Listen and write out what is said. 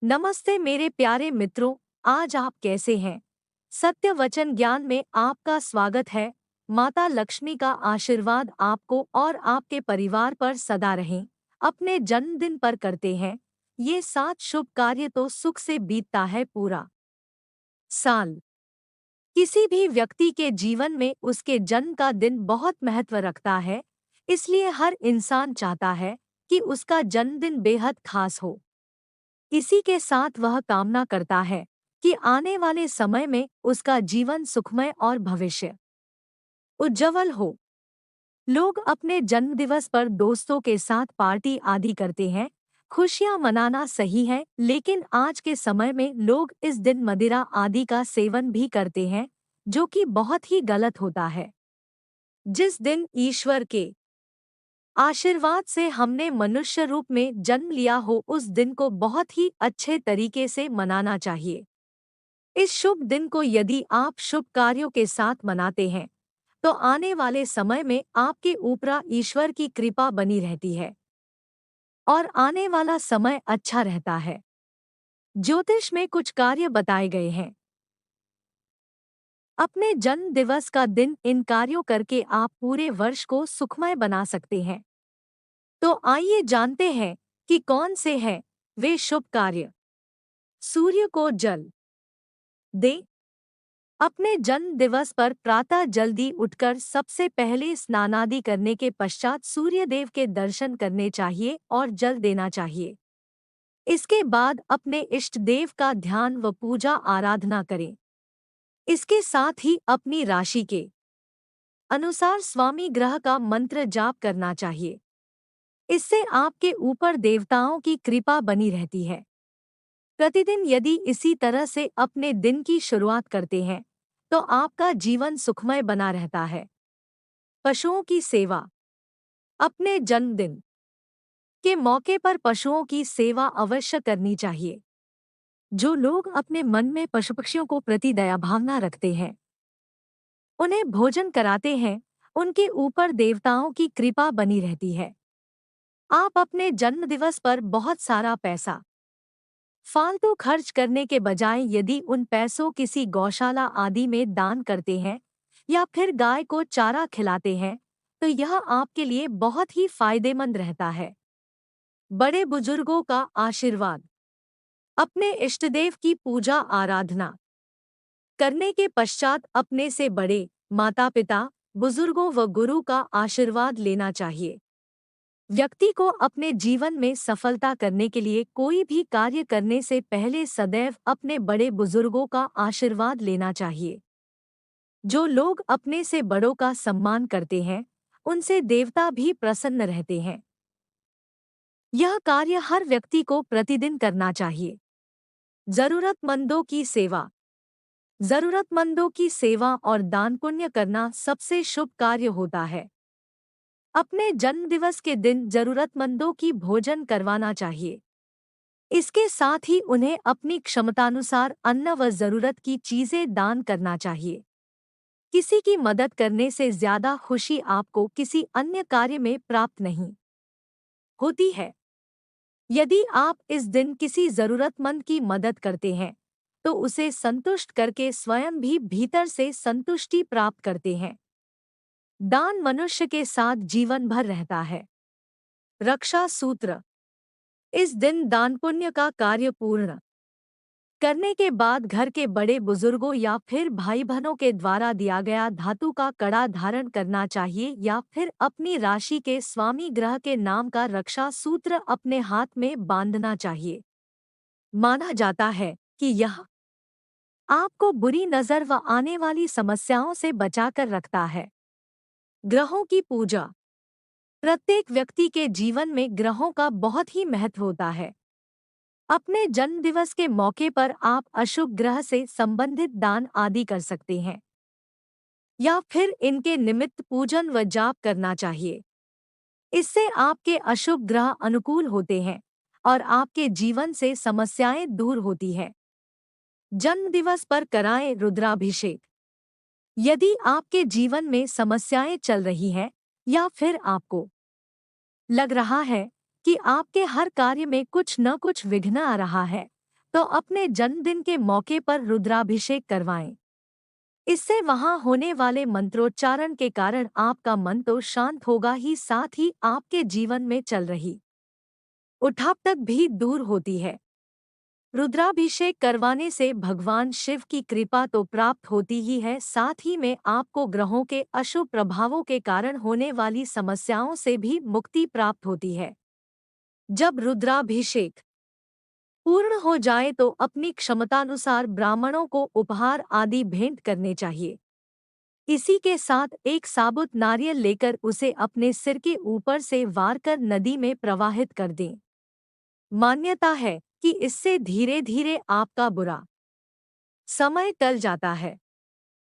नमस्ते मेरे प्यारे मित्रों। आज आप कैसे हैं? सत्य वचन ज्ञान में आपका स्वागत है। माता लक्ष्मी का आशीर्वाद आपको और आपके परिवार पर सदा रहें। अपने जन्मदिन पर करते हैं ये 7 शुभ कार्य तो सुख से बीतता है पूरा साल। किसी भी व्यक्ति के जीवन में उसके जन्म का दिन बहुत महत्व रखता है। इसलिए हर इंसान चाहता है कि उसका जन्मदिन बेहद खास हो। इसी के साथ वह कामना करता है कि आने वाले समय में उसका जीवन सुखमय और भविष्य उज्जवल हो। लोग अपने जन्मदिवस पर दोस्तों के साथ पार्टी आदि करते हैं। खुशियां मनाना सही है, लेकिन आज के समय में लोग इस दिन मदिरा आदि का सेवन भी करते हैं, जो कि बहुत ही गलत होता है। जिस दिन ईश्वर के आशीर्वाद से हमने मनुष्य रूप में जन्म लिया हो, उस दिन को बहुत ही अच्छे तरीके से मनाना चाहिए। इस शुभ दिन को यदि आप शुभ कार्यों के साथ मनाते हैं तो आने वाले समय में आपके ऊपर ईश्वर की कृपा बनी रहती है और आने वाला समय अच्छा रहता है। ज्योतिष में कुछ कार्य बताए गए हैं। अपने जन्म दिवस का दिन इन कार्यों करके आप पूरे वर्ष को सुखमय बना सकते हैं। तो आइए जानते हैं कि कौन से हैं वे शुभ कार्य। सूर्य को जल दें। अपने जन्म दिवस पर प्रातः जल्दी उठकर सबसे पहले स्नानादि करने के पश्चात सूर्य देव के दर्शन करने चाहिए और जल देना चाहिए। इसके बाद अपने इष्ट देव का ध्यान व पूजा आराधना करें। इसके साथ ही अपनी राशि के अनुसार स्वामी ग्रह का मंत्र जाप करना चाहिए। इससे आपके ऊपर देवताओं की कृपा बनी रहती है। प्रतिदिन यदि इसी तरह से अपने दिन की शुरुआत करते हैं तो आपका जीवन सुखमय बना रहता है। पशुओं की सेवा। अपने जन्मदिन के मौके पर पशुओं की सेवा अवश्य करनी चाहिए। जो लोग अपने मन में पशु पक्षियों को प्रति दया भावना रखते हैं, उन्हें भोजन कराते हैं, उनके ऊपर देवताओं की कृपा बनी रहती है। आप अपने जन्मदिवस पर बहुत सारा पैसा फालतू खर्च करने के बजाय यदि उन पैसों किसी गौशाला आदि में दान करते हैं या फिर गाय को चारा खिलाते हैं तो यह आपके लिए बहुत ही फायदेमंद रहता है। बड़े बुजुर्गों का आशीर्वाद। अपने इष्टदेव की पूजा आराधना करने के पश्चात अपने से बड़े माता पिता, बुजुर्गों व गुरु का आशीर्वाद लेना चाहिए। व्यक्ति को अपने जीवन में सफलता करने के लिए कोई भी कार्य करने से पहले सदैव अपने बड़े बुजुर्गों का आशीर्वाद लेना चाहिए। जो लोग अपने से बड़ों का सम्मान करते हैं, उनसे देवता भी प्रसन्न रहते हैं। यह कार्य हर व्यक्ति को प्रतिदिन करना चाहिए। जरूरतमंदों की सेवा। जरूरतमंदों की सेवा और दान पुण्य करना सबसे शुभ कार्य होता है। अपने जन्मदिवस के दिन जरूरतमंदों की भोजन करवाना चाहिए। इसके साथ ही उन्हें अपनी क्षमतानुसार अन्न व जरूरत की चीजें दान करना चाहिए। किसी की मदद करने से ज्यादा खुशी आपको किसी अन्य कार्य में प्राप्त नहीं होती है। यदि आप इस दिन किसी जरूरतमंद की मदद करते हैं तो उसे संतुष्ट करके स्वयं भी भीतर से संतुष्टि प्राप्त करते हैं। दान मनुष्य के साथ जीवन भर रहता है। रक्षा सूत्र। इस दिन दान पुण्य का कार्य पूर्ण करने के बाद घर के बड़े बुजुर्गों या फिर भाई बहनों के द्वारा दिया गया धातु का कड़ा धारण करना चाहिए या फिर अपनी राशि के स्वामी ग्रह के नाम का रक्षा सूत्र अपने हाथ में बांधना चाहिए। माना जाता है कि यह आपको बुरी नजर व आने वाली समस्याओं से बचाकर रखता है। ग्रहों की पूजा। प्रत्येक व्यक्ति के जीवन में ग्रहों का बहुत ही महत्व होता है। अपने जन्मदिवस के मौके पर आप अशुभ ग्रह से संबंधित दान आदि कर सकते हैं या फिर इनके निमित्त पूजन व जाप करना चाहिए। इससे आपके अशुभ ग्रह अनुकूल होते हैं और आपके जीवन से समस्याएं दूर होती है। जन्मदिवस पर कराएं रुद्राभिषेक। यदि आपके जीवन में समस्याएं चल रही हैं या फिर आपको लग रहा है कि आपके हर कार्य में कुछ न कुछ विघ्न आ रहा है, तो अपने जन्मदिन के मौके पर रुद्राभिषेक करवाएं। इससे वहां होने वाले मंत्रोच्चारण के कारण आपका मन तो शांत होगा ही, साथ ही आपके जीवन में चल रही उठापटक भी दूर होती है। रुद्राभिषेक करवाने से भगवान शिव की कृपा तो प्राप्त होती ही है, साथ ही में आपको ग्रहों के अशुभ प्रभावों के कारण होने वाली समस्याओं से भी मुक्ति प्राप्त होती है। जब रुद्राभिषेक पूर्ण हो जाए तो अपनी क्षमतानुसार ब्राह्मणों को उपहार आदि भेंट करने चाहिए। इसी के साथ एक साबुत नारियल लेकर उसे अपने सिर के ऊपर से वार कर नदी में प्रवाहित कर दें। मान्यता है कि इससे धीरे धीरे आपका बुरा समय टल जाता है।